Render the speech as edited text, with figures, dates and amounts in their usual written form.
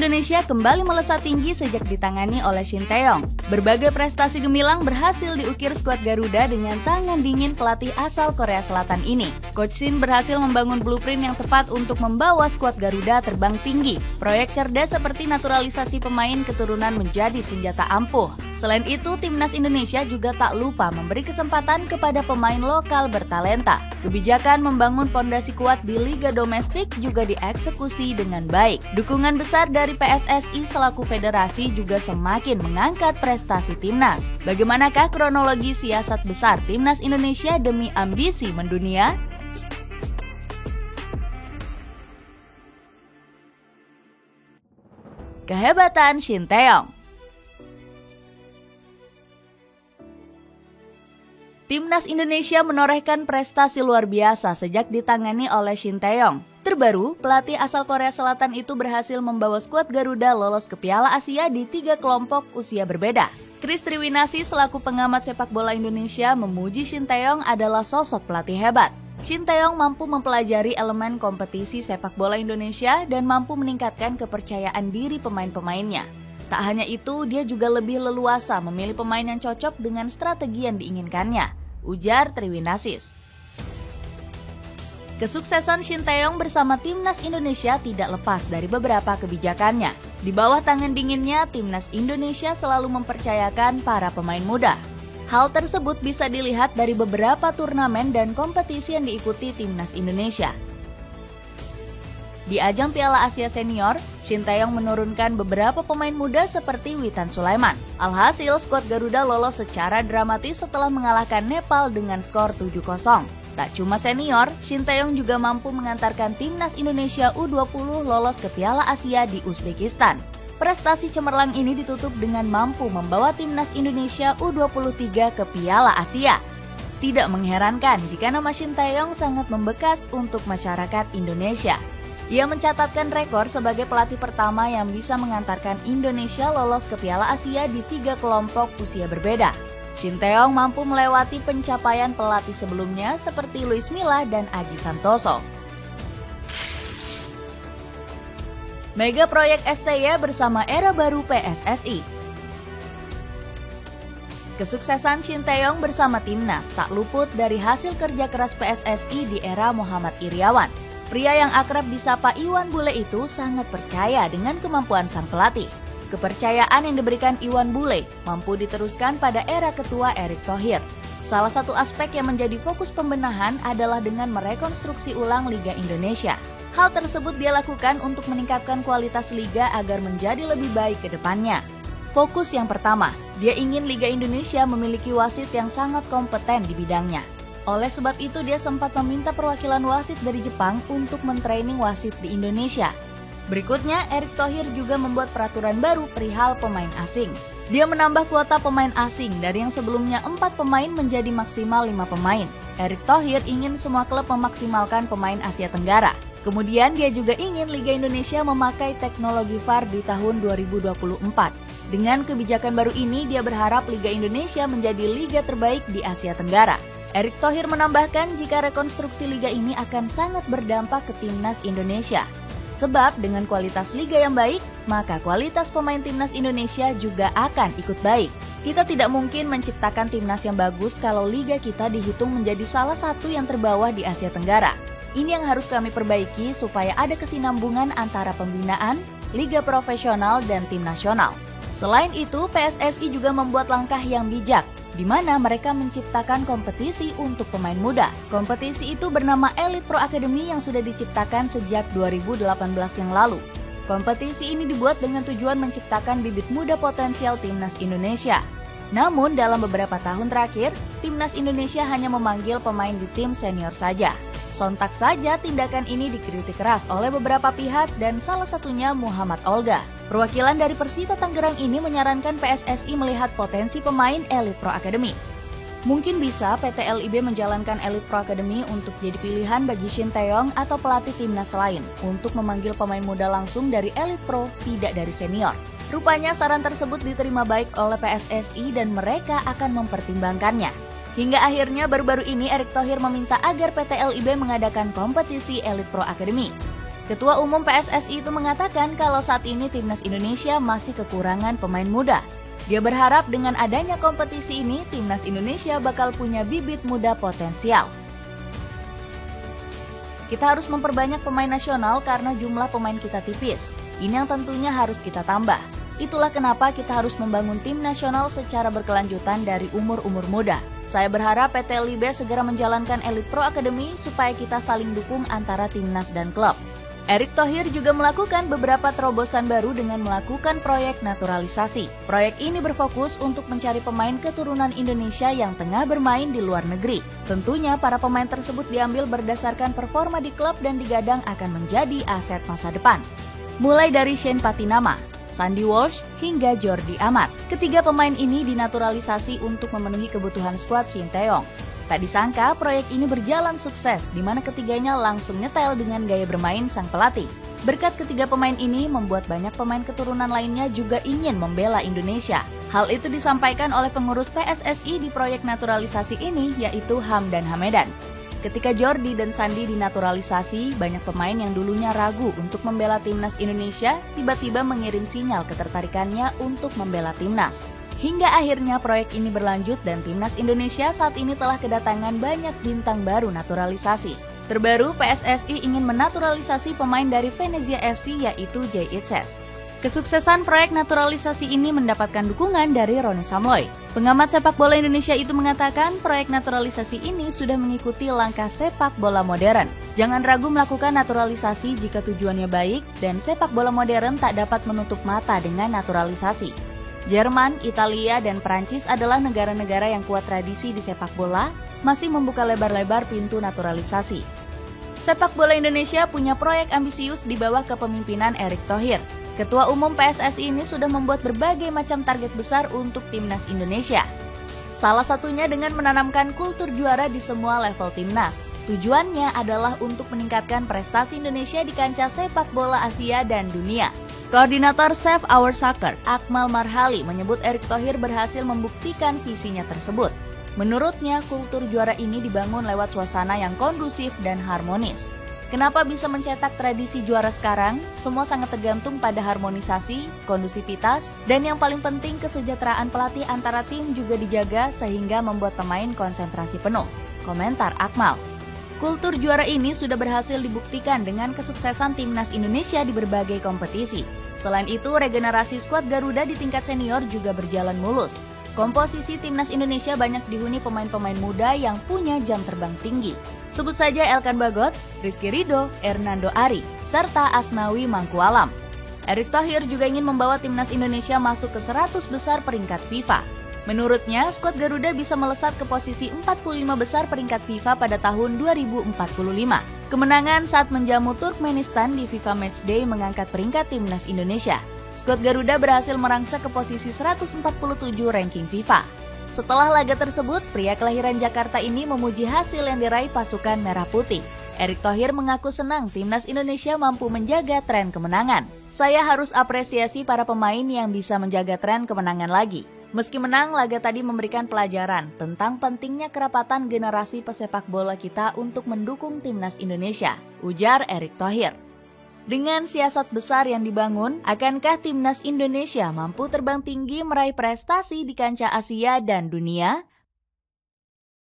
Indonesia kembali melesat tinggi sejak ditangani oleh Shin Tae-yong. Berbagai prestasi gemilang berhasil diukir skuad Garuda dengan tangan dingin pelatih asal Korea Selatan ini. Coach Shin berhasil membangun blueprint yang tepat untuk membawa skuad Garuda terbang tinggi. Proyek cerdas seperti naturalisasi pemain keturunan menjadi senjata ampuh. Selain itu, timnas Indonesia juga tak lupa memberi kesempatan kepada pemain lokal bertalenta. Kebijakan membangun fondasi kuat di liga domestik juga dieksekusi dengan baik. Dukungan besar dari PSSI selaku federasi juga semakin mengangkat prestasi timnas. Bagaimanakah kronologi siasat besar timnas Indonesia demi ambisi mendunia? Kehebatan Shin Tae-yong. Timnas Indonesia menorehkan prestasi luar biasa sejak ditangani oleh Shin Tae-yong. Terbaru, pelatih asal Korea Selatan itu berhasil membawa skuad Garuda lolos ke Piala Asia di 3 kelompok usia berbeda. Kris Triwinasi selaku pengamat sepak bola Indonesia memuji Shin Tae-yong adalah sosok pelatih hebat. Shin Tae-yong mampu mempelajari elemen kompetisi sepak bola Indonesia dan mampu meningkatkan kepercayaan diri pemain-pemainnya. Tak hanya itu, dia juga lebih leluasa memilih pemain yang cocok dengan strategi yang diinginkannya, ujar Triwinasis. Kesuksesan Shin Tae-yong bersama timnas Indonesia tidak lepas dari beberapa kebijakannya. Di bawah tangan dinginnya, timnas Indonesia selalu mempercayakan para pemain muda. Hal tersebut bisa dilihat dari beberapa turnamen dan kompetisi yang diikuti timnas Indonesia. Di ajang Piala Asia Senior, Shin Tae-yong menurunkan beberapa pemain muda seperti Witan Sulaiman. Alhasil, skuad Garuda lolos secara dramatis setelah mengalahkan Nepal dengan skor 7-0. Tak cuma senior, Shin Tae-yong juga mampu mengantarkan timnas Indonesia U20 lolos ke Piala Asia di Uzbekistan. Prestasi cemerlang ini ditutup dengan mampu membawa timnas Indonesia U23 ke Piala Asia. Tidak mengherankan jika nama Shin Tae-yong sangat membekas untuk masyarakat Indonesia. Ia mencatatkan rekor sebagai pelatih pertama yang bisa mengantarkan Indonesia lolos ke Piala Asia di 3 kelompok usia berbeda. Shin Tae-yong mampu melewati pencapaian pelatih sebelumnya seperti Luis Milla dan Aji Santoso. Mega proyek STY bersama era baru PSSI. Kesuksesan Shin Tae-yong bersama timnas tak luput dari hasil kerja keras PSSI di era Muhammad Iriawan. Pria yang akrab disapa Iwan Bule itu sangat percaya dengan kemampuan sang pelatih. Kepercayaan yang diberikan Iwan Bule mampu diteruskan pada era ketua Erick Thohir. Salah satu aspek yang menjadi fokus pembenahan adalah dengan merekonstruksi ulang Liga Indonesia. Hal tersebut dia lakukan untuk meningkatkan kualitas liga agar menjadi lebih baik ke depannya. Fokus yang pertama, dia ingin Liga Indonesia memiliki wasit yang sangat kompeten di bidangnya. Oleh sebab itu, dia sempat meminta perwakilan wasit dari Jepang untuk mentraining wasit di Indonesia. Berikutnya, Erick Thohir juga membuat peraturan baru perihal pemain asing. Dia menambah kuota pemain asing dari yang sebelumnya 4 pemain menjadi maksimal 5 pemain. Erick Thohir ingin semua klub memaksimalkan pemain Asia Tenggara. Kemudian dia juga ingin Liga Indonesia memakai teknologi VAR di tahun 2024. Dengan kebijakan baru ini, dia berharap Liga Indonesia menjadi liga terbaik di Asia Tenggara. Erick Thohir menambahkan jika rekonstruksi liga ini akan sangat berdampak ke timnas Indonesia. Sebab dengan kualitas liga yang baik, maka kualitas pemain timnas Indonesia juga akan ikut baik. Kita tidak mungkin menciptakan timnas yang bagus kalau liga kita dihitung menjadi salah satu yang terbawah di Asia Tenggara. Ini yang harus kami perbaiki supaya ada kesinambungan antara pembinaan, liga profesional, dan tim nasional. Selain itu, PSSI juga membuat langkah yang bijak, di mana mereka menciptakan kompetisi untuk pemain muda. Kompetisi itu bernama Elite Pro Academy yang sudah diciptakan sejak 2018 yang lalu. Kompetisi ini dibuat dengan tujuan menciptakan bibit muda potensial timnas Indonesia. Namun dalam beberapa tahun terakhir, timnas Indonesia hanya memanggil pemain di tim senior saja. Sontak saja tindakan ini dikritik keras oleh beberapa pihak dan salah satunya Muhammad Olga. Perwakilan dari Persita Tangerang ini menyarankan PSSI melihat potensi pemain Elite Pro Academy. Mungkin bisa PT LIB menjalankan Elite Pro Academy untuk jadi pilihan bagi Shin Tae-yong atau pelatih timnas lain untuk memanggil pemain muda langsung dari Elite Pro, tidak dari senior. Rupanya saran tersebut diterima baik oleh PSSI dan mereka akan mempertimbangkannya. Hingga akhirnya baru-baru ini Erick Thohir meminta agar PT LIB mengadakan kompetisi Elite Pro Academy. Ketua Umum PSSI itu mengatakan kalau saat ini timnas Indonesia masih kekurangan pemain muda. Dia berharap dengan adanya kompetisi ini, timnas Indonesia bakal punya bibit muda potensial. Kita harus memperbanyak pemain nasional karena jumlah pemain kita tipis. Ini yang tentunya harus kita tambah. Itulah kenapa kita harus membangun tim nasional secara berkelanjutan dari umur-umur muda. Saya berharap PT LIB segera menjalankan Elite Pro Academy supaya kita saling dukung antara timnas dan klub. Erick Thohir juga melakukan beberapa terobosan baru dengan melakukan proyek naturalisasi. Proyek ini berfokus untuk mencari pemain keturunan Indonesia yang tengah bermain di luar negeri. Tentunya para pemain tersebut diambil berdasarkan performa di klub dan digadang akan menjadi aset masa depan. Mulai dari Shane Patinama, Sandy Walsh, hingga Jordi Amat. Ketiga pemain ini dinaturalisasi untuk memenuhi kebutuhan skuad Sinteyong. Tak disangka proyek ini berjalan sukses, di mana ketiganya langsung nyetel dengan gaya bermain sang pelatih. Berkat ketiga pemain ini membuat banyak pemain keturunan lainnya juga ingin membela Indonesia. Hal itu disampaikan oleh pengurus PSSI di proyek naturalisasi ini, yaitu Hamdan Hamedan. Ketika Jordi dan Sandi dinaturalisasi, banyak pemain yang dulunya ragu untuk membela timnas Indonesia tiba-tiba mengirim sinyal ketertarikannya untuk membela timnas. Hingga akhirnya proyek ini berlanjut dan timnas Indonesia saat ini telah kedatangan banyak bintang baru naturalisasi. Terbaru, PSSI ingin menaturalisasi pemain dari Venezia FC yaitu Jay Itzes. Kesuksesan proyek naturalisasi ini mendapatkan dukungan dari Roni Samloy. Pengamat sepak bola Indonesia itu mengatakan proyek naturalisasi ini sudah mengikuti langkah sepak bola modern. Jangan ragu melakukan naturalisasi jika tujuannya baik dan sepak bola modern tak dapat menutup mata dengan naturalisasi. Jerman, Italia, dan Prancis adalah negara-negara yang kuat tradisi di sepak bola, masih membuka lebar-lebar pintu naturalisasi. Sepak bola Indonesia punya proyek ambisius di bawah kepemimpinan Erick Thohir. Ketua Umum PSSI ini sudah membuat berbagai macam target besar untuk timnas Indonesia. Salah satunya dengan menanamkan kultur juara di semua level timnas. Tujuannya adalah untuk meningkatkan prestasi Indonesia di kancah sepak bola Asia dan dunia. Koordinator Save Our Soccer, Akmal Marhali, menyebut Erick Thohir berhasil membuktikan visinya tersebut. Menurutnya, kultur juara ini dibangun lewat suasana yang kondusif dan harmonis. Kenapa bisa mencetak tradisi juara sekarang? Semua sangat tergantung pada harmonisasi, kondusivitas, dan yang paling penting kesejahteraan pelatih antara tim juga dijaga sehingga membuat pemain konsentrasi penuh. Komentar Akmal. Kultur juara ini sudah berhasil dibuktikan dengan kesuksesan timnas Indonesia di berbagai kompetisi. Selain itu, regenerasi skuad Garuda di tingkat senior juga berjalan mulus. Komposisi timnas Indonesia banyak dihuni pemain-pemain muda yang punya jam terbang tinggi. Sebut saja Elkan Bagot, Rizky Ridho, Hernando Ari, serta Asnawi Mangkualam. Erick Thohir juga ingin membawa timnas Indonesia masuk ke 100 besar peringkat FIFA. Menurutnya, skuad Garuda bisa melesat ke posisi 45 besar peringkat FIFA pada tahun 2045. Kemenangan saat menjamu Turkmenistan di FIFA Matchday mengangkat peringkat timnas Indonesia. Skuad Garuda berhasil merangsek ke posisi 147 ranking FIFA. Setelah laga tersebut, pria kelahiran Jakarta ini memuji hasil yang diraih pasukan Merah Putih. Erick Thohir mengaku senang timnas Indonesia mampu menjaga tren kemenangan. Saya harus apresiasi para pemain yang bisa menjaga tren kemenangan lagi. Meski menang, laga tadi memberikan pelajaran tentang pentingnya kerapatan generasi pesepak bola kita untuk mendukung timnas Indonesia, ujar Erick Thohir. Dengan siasat besar yang dibangun, akankah timnas Indonesia mampu terbang tinggi meraih prestasi di kancah Asia dan dunia?